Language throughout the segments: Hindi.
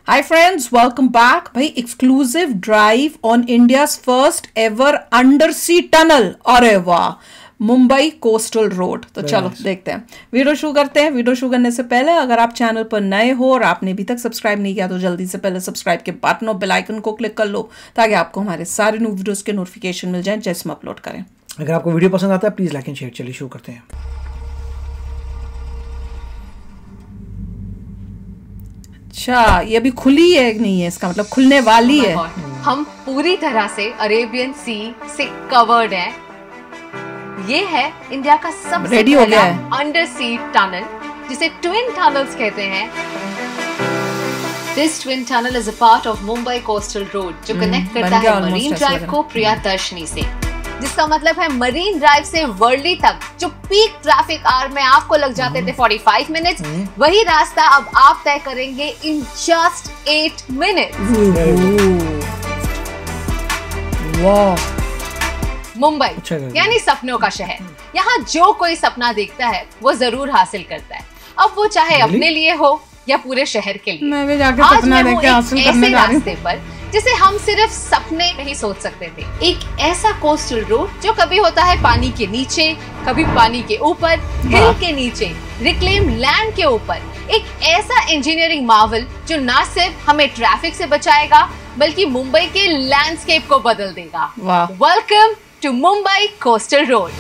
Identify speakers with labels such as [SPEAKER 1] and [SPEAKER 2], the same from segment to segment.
[SPEAKER 1] Hi friends, welcome back. भाई exclusive drive on India's first ever undersea tunnel. अरे वाह, मुंबई कोस्टल रोड। तो चलो देखते हैं, वीडियो शुरू करते हैं। वीडियो शुरू करने से पहले अगर आप चैनल पर नए हो और आपने अभी तक सब्सक्राइब नहीं किया तो जल्दी से पहले सब्सक्राइब के बटन और बेल आइकन को क्लिक कर लो ताकि आपको हमारे सारे न्यू वीडियोस के नोटिफिकेशन मिल जाएं जैसे हम अपलोड करें।
[SPEAKER 2] अगर आपको वीडियो पसंद आता है प्लीज लाइक एंड शेयर। चलिए शुरू करते हैं।
[SPEAKER 1] अच्छा, ये अभी खुली है नहीं है, इसका मतलब खुलने वाली है।
[SPEAKER 3] हम पूरी तरह से अरेबियन सी से कवर्ड हैं। ये है इंडिया का सबसे
[SPEAKER 1] रेडी हो गया है
[SPEAKER 3] अंडर सी टनल, जिसे ट्विन टनल्स कहते हैं। This twin tunnel is a part of Mumbai coastal road जो कनेक्ट करता है मरीन ड्राइव को प्रियदर्शनी से, जिसका मतलब है मरीन ड्राइव से वर्ली तक जो पीक ट्रैफिक आवर में आपको लग जाते थे 45 मिनट्स, वही रास्ता अब आप तय करेंगे इन जस्ट 8 मिनट्स।
[SPEAKER 1] वाह,
[SPEAKER 3] मुंबई यानी सपनों का शहर। यहाँ जो कोई सपना देखता है वो जरूर हासिल करता है, अब वो चाहे अपने लिए हो या पूरे शहर के लिए।
[SPEAKER 1] मैं भी जाके सपना देख के हासिल करने जा रही हूं।
[SPEAKER 3] रास्ते पर जिसे हम सिर्फ सपने नहीं सोच सकते थे, एक ऐसा कोस्टल रोड जो कभी होता है पानी के नीचे, कभी पानी के ऊपर, हिल के नीचे, रिक्लेम लैंड के ऊपर, एक ऐसा इंजीनियरिंग मार्वल जो न सिर्फ हमें ट्रैफिक से बचाएगा बल्कि मुंबई के लैंडस्केप को बदल देगा। Welcome to Mumbai coastal road.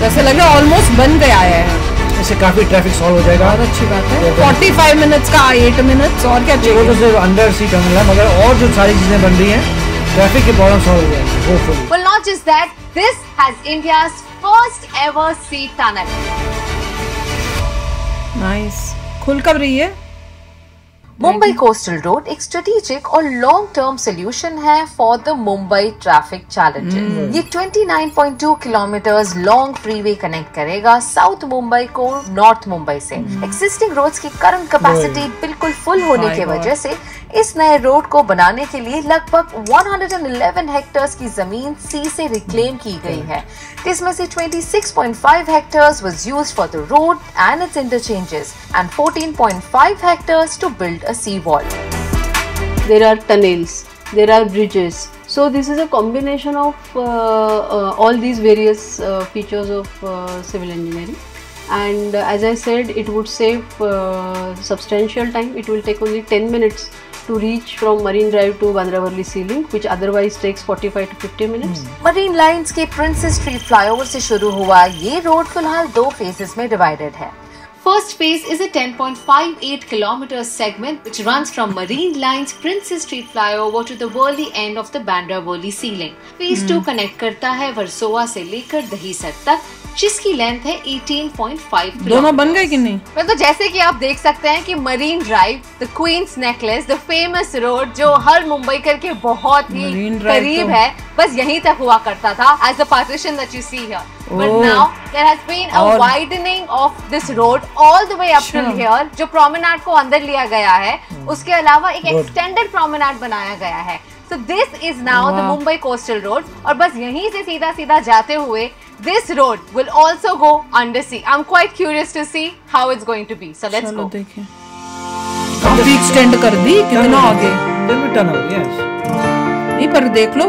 [SPEAKER 1] जैसे लग रहा है ऑलमोस्ट बन गया है,
[SPEAKER 2] इससे काफी ट्रैफिक सॉल्व हो जाएगा।
[SPEAKER 1] बहुत अच्छी बात है। 45 मिनट्स का 8 मिनट्स और क्या चाहिए।
[SPEAKER 2] वो तो सिर्फ अंडर सी टनल है, मगर और जो सारी चीजें बन रही हैं ट्रैफिक की प्रॉब्लम सॉल्व हो जाएगी hopefully.
[SPEAKER 3] Well, not just that, this has India's first ever sea tunnel.
[SPEAKER 1] Nice. खुल कब रही है?
[SPEAKER 3] मुंबई कोस्टल रोड एक स्ट्रेटेजिक और लॉन्ग टर्म सोल्यूशन है for the Mumbai traffic challenges. ये 29.2 किलोमीटर्स लॉन्ग फ्रीवे कनेक्ट करेगा साउथ मुंबई को नॉर्थ मुंबई से। एक्सिस्टिंग रोड्स की करंट कैपेसिटी बिल्कुल फुल होने की वजह से इस नए रोड को बनाने के लिए लगभग 111 हेक्टेयर्स की जमीन सी से रिक्लेम की गई है, जिसमें से 26.5 hectares was used for the road and its interchanges and 14.5 hectares to build a sea wall.
[SPEAKER 4] There are tunnels, there are bridges. So this is a combination of all these various features of civil engineering. And as I said, it would save substantial time. It will take only 10 minutes to reach from Marine Drive to Bandra Worli Sea Link, which otherwise takes 45 to 50 minutes.
[SPEAKER 3] Marine Lines के Princess Street flyover से शुरू हुआ ये रोड फिलहाल 2 phases में divided है। First phase is a 10.58 kilometer segment which runs from Marine Lines Princess Street flyover to the Worli end of the Bandra Worli Sea Link. Phase 2 connect करता है वर्सोवा से लेकर दहीसर तक, जिसकी लेंथ है 18.5 किलोमीटर।
[SPEAKER 1] दोनों बन गए कि नहीं?
[SPEAKER 3] तो जैसे कि आप देख सकते हैं कि Marine Drive, the Queen's Necklace, the famous road जो हर मुंबईकर के बहुत ही करीब है, बस यहीं तक हुआ करता था as the partition that you see here. But now there has been a widening of this road all the way up till here, जो promenade को अंदर लिया गया है। उसके अलावा एक extended promenade बनाया गया है। So this is now the Mumbai Coastal Road, और बस यहीं से सीधा सीधा जाते हुए this road will also go undersea. I'm quite curious to see how it's going to be. So let's go.
[SPEAKER 1] काफी एक्सटेंड कर दी, कितना आगे।
[SPEAKER 2] Tunnel, yes.
[SPEAKER 1] नहीं पर देख लो,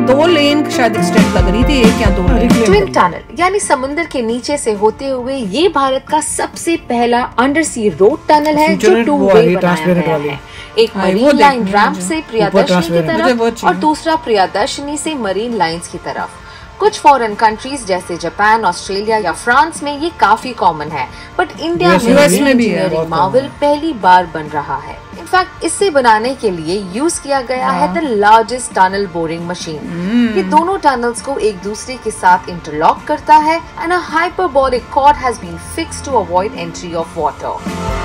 [SPEAKER 1] दो लेन शायद एक्सटेंड लग रही थी, एक या 2 लेन।
[SPEAKER 3] ट्विन टनल यानी समुद्र के नीचे से होते हुए ये भारत का सबसे पहला अंडरसी रोड टनल है जो 2 वे बनाया गया है। एक मरीन लाइन रैंप से प्रियदर्शनी की तरफ और दूसरा प्रियदर्शनी से मरीन लाइंस की तरफ। कुछ फॉरेन कंट्रीज जैसे जापान, ऑस्ट्रेलिया या फ्रांस में ये काफी कॉमन है, बट इंडिया में इंजीनियरिंग मार्वल पहली बार बन रहा है। इनफैक्ट इससे बनाने के लिए यूज किया गया है the largest tunnel boring machine. ये दोनों टनल्स को एक दूसरे के साथ इंटरलॉक करता है and a hyperbolic cord has been fixed to avoid entry of water.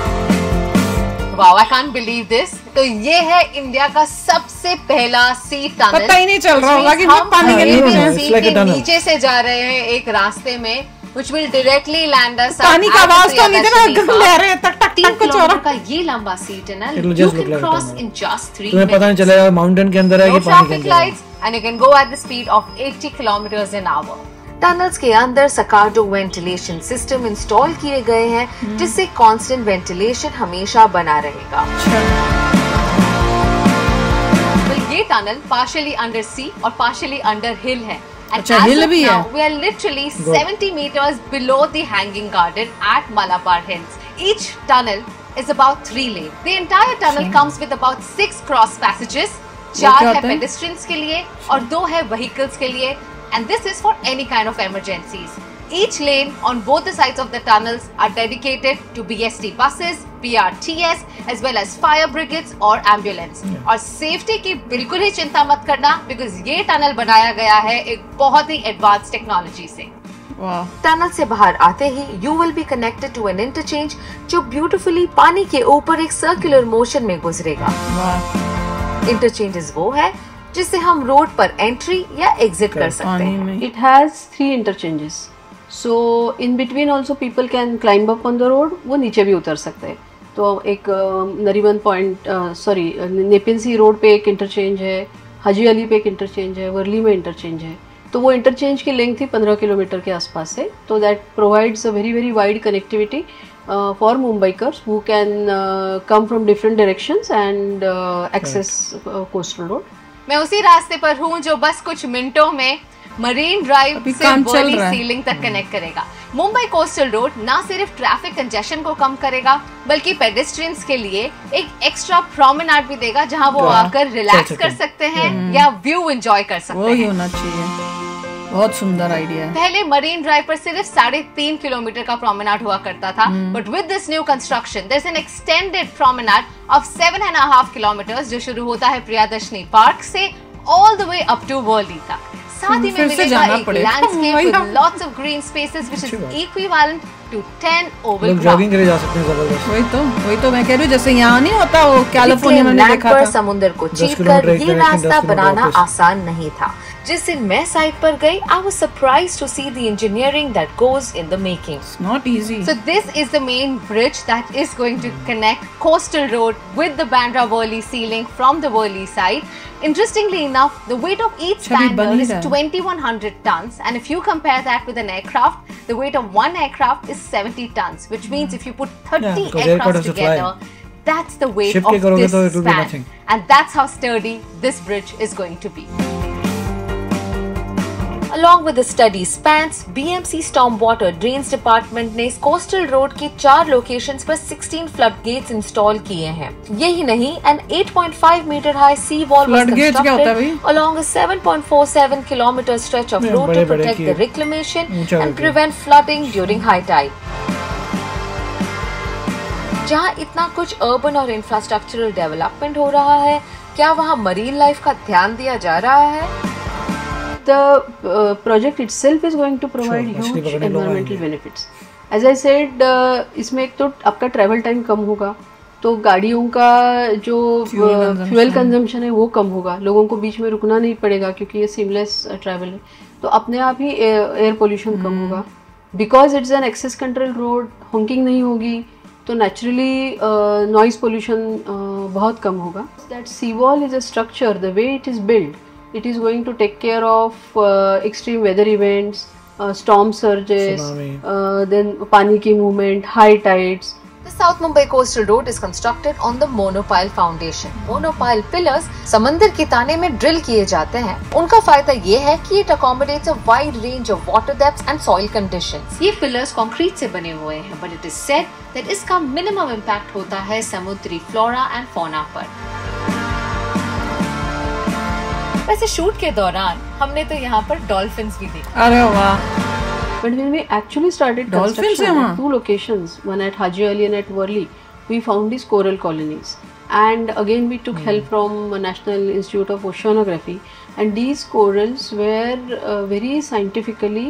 [SPEAKER 3] Wow, I can't believe this. तो ये है इंडिया का सबसे पहला सी टनल।
[SPEAKER 1] पता ही नहीं चल रहा होगा कि हम पानी के
[SPEAKER 3] नीचे से जा रहे हैं एक रास्ते में, which will directly land us.
[SPEAKER 1] पानी का आवाज तो नहीं था, लहरें तक टक टक कुछ हो रहा।
[SPEAKER 3] का ये लंबा सी tunnel you can cross in just 3 minutes.
[SPEAKER 2] तुम्हें पता नहीं चलेगा माउंटेन के अंदर है कि पानी के अंदर है।
[SPEAKER 3] And you can go at the speed of 80 kilometers an hour. Tunnels के अंदर सकार्डो वेंटिलेशन सिस्टम इंस्टॉल किए गए हैं जिससे कांस्टेंट वेंटिलेशन हमेशा बना रहेगा। ये टनल पार्शियली अंडर सी और पार्शियली अंडर हिल है।
[SPEAKER 1] अच्छा, हिल भी है।
[SPEAKER 3] We are literally 70 meters below the hanging garden at Malabar Hills. Each tunnel is about 3 lane. The entire tunnel comes with about 6 cross passages. 4 है pedestrians के लिए और 2 है vehicles के लिए. And this is for any kind of emergencies. Each lane on both the sides of the tunnels are dedicated to BST buses, PRTS, as well as fire brigades or ambulance. और safety की बिल्कुल ही चिंता मत करना, because ये टनल बनाया गया है एक बहुत ही advanced technology से। टनल से बाहर आते ही you will be connected to an interchange जो beautifully पानी के ऊपर एक circular motion में गुजरेगा। Interchanges वो है जिससे हम रोड पर एंट्री या एग्जिट कर सकते हैं।
[SPEAKER 4] It has 3 interchanges. So in between also people can climb up on the road. वो नीचे भी उतर सकते हैं। तो एक नरीमन पॉइंट नेपियन सी रोड पे एक इंटरचेंज है, हाजी अली पे एक इंटरचेंज है, वर्ली में इंटरचेंज है। तो वो इंटरचेंज की लेंथ ही 15 किलोमीटर के आसपास है। तो that provides a very very wide connectivity for Mumbaikars who can come from different directions and access coastal road.
[SPEAKER 3] मैं उसी रास्ते पर हूँ जो बस कुछ मिनटों में मरीन ड्राइव से वर्ली सीलिंग तक कनेक्ट करेगा। मुंबई कोस्टल रोड ना सिर्फ ट्रैफिक कंजेशन को कम करेगा बल्कि पेडेस्ट्रियंस के लिए एक एक्स्ट्रा प्रोमेनाड भी देगा जहां वो आकर रिलैक्स कर सकते हैं या व्यू एंजॉय कर सकते हैं।
[SPEAKER 1] वो होना चाहिए। बहुत सुंदर आइडिया है।
[SPEAKER 3] पहले मरीन ड्राइव पर सिर्फ 3.5 किलोमीटर का प्रोमेनाड हुआ करता था, but with this new construction there is an extended promenade of 7.5 kilometre जो शुरू होता है प्रियदर्शनी पार्क से all the way up to Worli तक। साथ ही में मिलेगा एक landscape with lots of green spaces which is equivalent to 10 oval ground.
[SPEAKER 2] Jogging के लिए जा सकते हैं जबरदस्त।
[SPEAKER 1] वही तो मैं कह रही हूँ, जैसे यहाँ नहीं होता वो कैलिफोर्निया में देखा था।
[SPEAKER 3] समुद्र को चीरकर ये रास्ता बनाना आसान नहीं था। जिस दिन मैं साइट पर गई, I was surprised to see the engineering that goes in the making.
[SPEAKER 1] It's not easy.
[SPEAKER 3] So this is the main bridge that is going to connect Coastal Road with the Bandra Worli ceiling from the Worli side. Interestingly enough, the weight of each spanner is 2100 tons, and if you compare that with an aircraft, the weight of one aircraft is 70 tons, which means if you put 30 aircrafts together, that's the weight of this span, and that's how sturdy this bridge is going to be. Along with the study spans, BMC Stormwater Drains Department ने कोस्टल रोड के 4 लोकेशंस पर 16 फ्लड गेट्स इंस्टॉल किए हैं। यही नहीं, an 8.5 meter high sea wall was constructed along a 7.47 kilometer stretch of road to protect the reclamation and prevent flooding during high tide. जहाँ इतना कुछ अर्बन और इंफ्रास्ट्रक्चरल डेवलपमेंट हो रहा है, क्या वहाँ मरीन लाइफ का ध्यान दिया जा रहा है?
[SPEAKER 4] The project itself is going to provide huge environmental benefits. As I said, इसमें एक तो आपका ट्रैवल टाइम कम होगा, तो गाड़ियों का जो फ्यूल कंजम्पशन है वो कम होगा, लोगों को बीच में रुकना नहीं पड़ेगा क्योंकि ये सीमलेस ट्रैवल है, तो अपने आप ही एयर पोल्यूशन कम होगा। Because it's an access control road, honking नहीं होगी, तो नेचुरली नॉइज पोल्यूशन बहुत कम होगा। That sea wall is a structure, the way it is build, it is going to take care of extreme weather events, storm surges, then pani ki movement, high tides.
[SPEAKER 3] The South Mumbai Coastal Road is constructed on the monopile foundation. Monopile pillars समंदर के ताने में ड्रिल किए जाते हैं। उनका फायदा ये है कि it accommodates a wide range of water depths and soil conditions. ये pillars कंक्रीट से बने हुए हैं, but it is said that इसका minimum impact होता है समुद्री flora and fauna पर। वैसे शूट के दौरान हमने तो यहाँ पर डॉल्फिन्स भी देखा।
[SPEAKER 1] अरे वाह!
[SPEAKER 4] But when we actually started construction at 2 locations, one at Haji Ali and at Worli, we found these coral colonies. And again we took help from National Institute of Oceanography, and these corals were very scientifically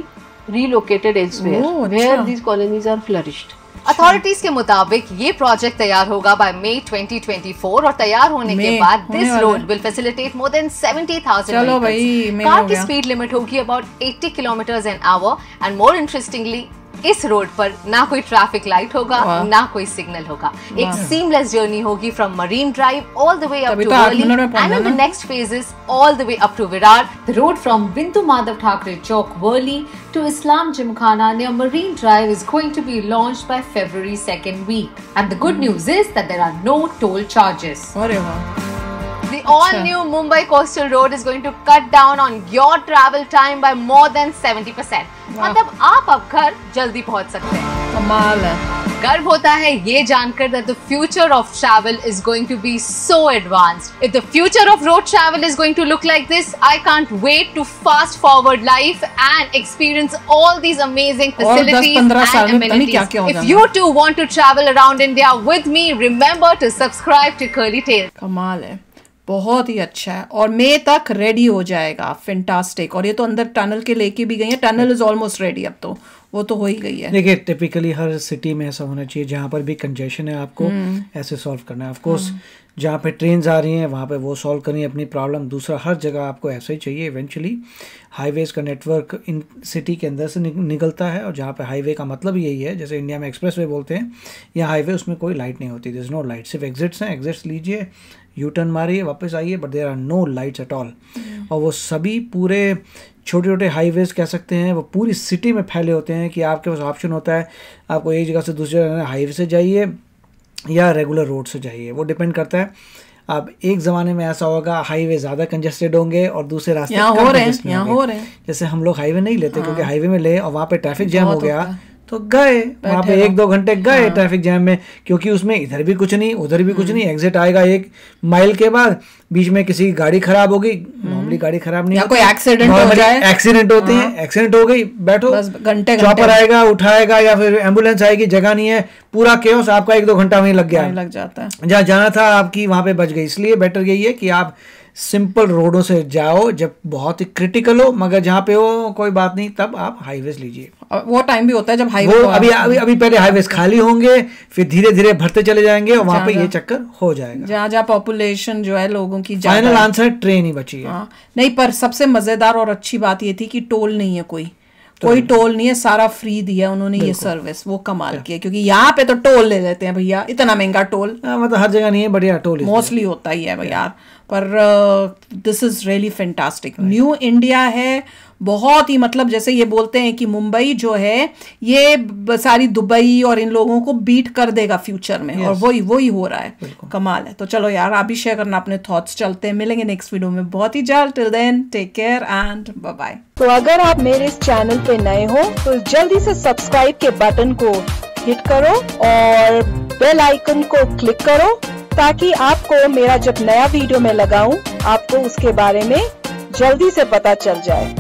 [SPEAKER 4] relocated elsewhere, where these colonies are flourished.
[SPEAKER 3] Authorities के मुताबिक ये प्रोजेक्ट तैयार होगा बाय मई 2024 और तैयार होने के बाद this road will facilitate more than 70,000 vehicles. Car की स्पीड लिमिट होगी about 80 kilometres an hour, and more interestingly इस रोड पर ना कोई ट्रैफिक लाइट होगा, ना कोई सिग्नल होगा। एक सीमलेस जर्नी होगी from Marine Drive all the way up to Worli and in the next phases all the way up to Virar.
[SPEAKER 5] The road from Bindu Madhav Thackeray Chowk, Worli to Islam Gymkhana near Marine Drive is going to be launched by February 2nd week. And the good news is that there are no toll charges.
[SPEAKER 3] The all-new Mumbai Coastal Road is going to cut down on your travel time by more than 70%. मतलब आप अब घर जल्दी पहुंच सकते हैं।
[SPEAKER 1] कमाल है।
[SPEAKER 3] गर्व होता है ये जानकर that the future of travel is going to be so advanced. If the future of road travel is going to look like this, I can't wait to fast forward life and experience all these amazing facilities and amenities. If you too want to travel around India with me, remember to subscribe to Curly Tales.
[SPEAKER 1] कमाल है, बहुत ही अच्छा है और मई तक रेडी हो जाएगा। फैंटास्टिक। और ये तो अंदर टनल के लेके भी गई है, टनल इज ऑलमोस्ट रेडी, अब तो वो तो हो ही गई है।
[SPEAKER 2] देखिए टिपिकली हर सिटी में ऐसा होना चाहिए, जहाँ पर भी कंजेशन है आपको ऐसे सॉल्व करना है। ऑफ कोर्स जहाँ पे ट्रेन्स आ रही हैं वहाँ पे वो सॉल्व करनी है अपनी प्रॉब्लम। दूसरा, हर जगह आपको ऐसा ही चाहिए। इवेंचुअली हाईवेज़ का नेटवर्क इन सिटी के अंदर से निकलता है, और जहाँ पे हाईवे का मतलब यही है, जैसे इंडिया में एक्सप्रेस वे बोलते हैं, या हाईवे उसमें कोई लाइट नहीं होती, देयर इज नो लाइट, सिर्फ एग्जिट्स हैं। एग्जिट्स लीजिए, यू टर्न मारिए, वापस आइए, but there are no lights at all. और वो सभी पूरे छोटे छोटे हाईवेज़ कह सकते हैं, वो पूरी सिटी में फैले होते हैं कि आपके पास ऑप्शन होता है आपको एक जगह से दूसरी जगह हाईवे से जाइए या रेगुलर रोड से जाइए, वो डिपेंड करता है। अब एक ज़माने में ऐसा होगा हाईवे ज़्यादा कंजेस्टेड होंगे और दूसरे रास्ते
[SPEAKER 1] यहाँ हो रहे हैं।
[SPEAKER 2] जैसे हम लोग हाईवे नहीं लेते, क्योंकि हाईवे में ले और वहाँ पे ट्रैफिक जैम हो गया तो गए वहाँ पे 1-2 घंटे गए ट्रैफिक जैम में, क्योंकि उसमें इधर भी कुछ नहीं उधर भी कुछ नहीं। एग्जिट आएगा 1 माइल के बाद, बीच में किसी की गाड़ी खराब होगी, नॉर्मली गाड़ी खराब नहीं,
[SPEAKER 1] कोई एक्सीडेंट हो जाए,
[SPEAKER 2] एक्सीडेंट होते हैं, एक्सीडेंट हो गई, बैठो, चॉपर आएगा उठाएगा या फिर एम्बुलेंस आएगी, जगह नहीं है, पूरा केओस, आपका 1-2 घंटा वहीं लग
[SPEAKER 1] जाता है।
[SPEAKER 2] जहाँ जाना था आपकी वहाँ पे बच गई। इसलिए बेटर यही है कि आप सिंपल रोडों से जाओ जब बहुत ही क्रिटिकल हो, मगर जहाँ पे हो कोई बात नहीं, तब आप हाईवेज लीजिए।
[SPEAKER 1] वो टाइम भी होता है जब हाईवे
[SPEAKER 2] अभी पहले हाईवेज खाली होंगे, फिर धीरे धीरे भरते चले जाएंगे और वहाँ पे ये चक्कर हो जाएगा।
[SPEAKER 1] जहाँ पॉपुलेशन जो है लोगों की,
[SPEAKER 2] फाइनल आंसर ट्रेन ही बची है।
[SPEAKER 1] नहीं, पर सबसे मजेदार और अच्छी बात ये थी कि टोल नहीं है, कोई टोल नहीं है, सारा फ्री दिया उन्होंने ये सर्विस, वो कमाल की है। क्योंकि यहाँ पे तो टोल ले लेते हैं भैया, इतना महंगा टोल,
[SPEAKER 2] मतलब हर जगह नहीं है, बढ़िया टोल
[SPEAKER 1] मोस्टली होता ही है भैया। पर this is really fantastic. New India है बहुत ही, मतलब जैसे ये बोलते हैं कि मुंबई जो है ये सारी दुबई और इन लोगों को बीट कर देगा फ्यूचर में, और वही हो रहा है। कमाल है। तो चलो यार, आप भी शेयर करना अपने थॉट्स। चलते हैं, मिलेंगे नेक्स्ट वीडियो में बहुत ही जल्द। Till then take care and bye bye.
[SPEAKER 6] तो अगर आप मेरे इस चैनल पे नए हो तो जल्दी से सब्सक्राइब के बटन को हिट करो और बेल आइकन को क्लिक करो, ताकि आपको मेरा जब नया वीडियो मैं लगाऊं आपको उसके बारे में जल्दी से पता चल जाए।